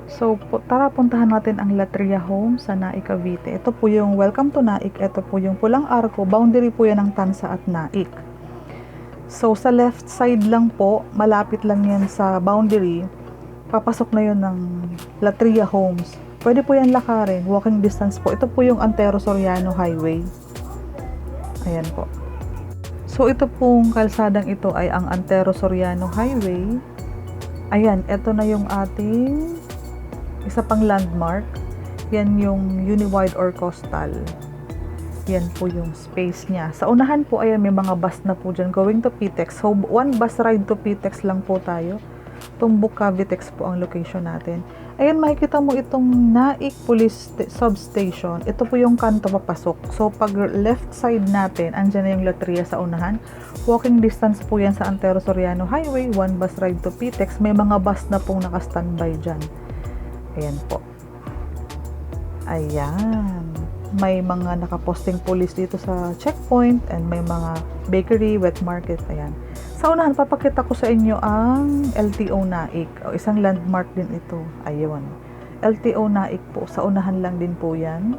So, tara puntahan natin ang Latria Home sa Naik, Cavite. Ito po yung welcome to Naik. Ito po yung Pulang Arco. Boundary po yan ng Tansa at Naik. So, sa left side lang po, malapit lang yan sa boundary. Papasok na yun ng Latria Homes. Pwede po yan lakarin. Walking distance po. Ito po yung Antero Soriano Highway. Ayan po. So, ito pong kalsadang ito ay ang Antero Soriano Highway. Ayan, ito na yung ating isa pang landmark. Yan yung Uniwide or Coastal. Yan po yung space niya. Sa unahan po, ayan, may mga bus na po dyan going to PTEX. So, one bus ride to PTEX lang po tayo. Tumbok Cavitex po ang location natin. Ayan, makikita mo itong Naik Police Substation. Ito po yung kanto papasok. So, pag left side natin, andyan na yung Latria sa unahan. Walking distance po yan sa Antero Soriano Highway. One bus ride to PTEX. May mga bus na pong naka-standby dyan. Ayan po. Ayan. May mga nakaposting police dito sa checkpoint and may mga bakery, wet market. Ayan. Sa unahan, papakita ko sa inyo ang LTO Naik. O, isang landmark din ito. Ayun. LTO Naik po. Sa unahan lang din po yan.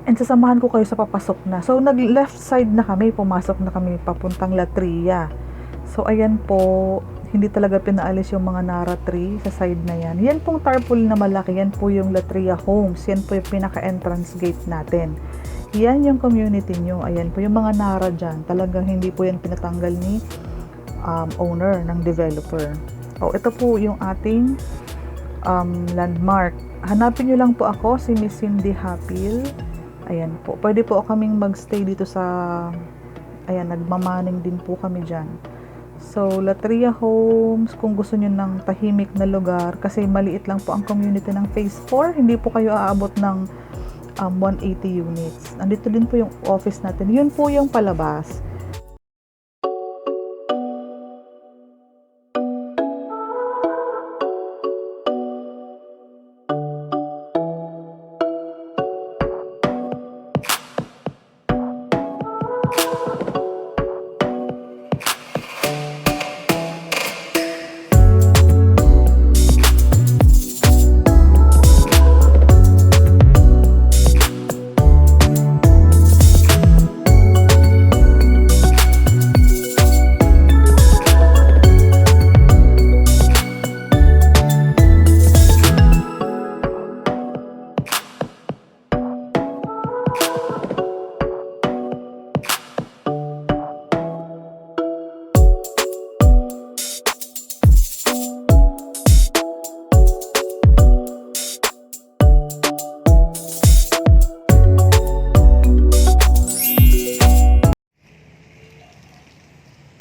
And sasamahan ko kayo sa papasok na. So, nag-left side na kami. Pumasok na kami papuntang Latria. So, ayan po. Hindi talaga pinaalis yung mga Nara tree sa side na yan. Yan pong tarpaulin na malaki. Yan po yung Latria Homes. Yan po yung pinaka-entrance gate natin. Yan yung community nyo. Ayan po yung mga Nara dyan. Talagang hindi po yan pinatanggal ni owner ng developer. O, ito po yung ating landmark. Hanapin nyo lang po ako, si Miss Cindy Hapil. Ayan po. Pwede po kaming magstay dito sa, ayan, nagmamaning din po kami dyan. So, Latria Homes, kung gusto nyo ng tahimik na lugar, kasi maliit lang po ang community ng Phase 4, hindi po kayo aabot ng 180 units. Nandito din po yung office natin. Yun po yung palabas.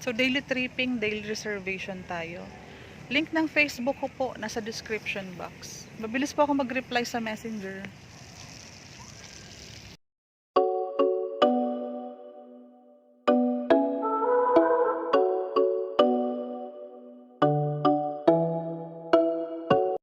So, daily tripping, daily reservation tayo. Link ng Facebook ko po nasa description box. Mabilis po ako mag-reply sa Messenger.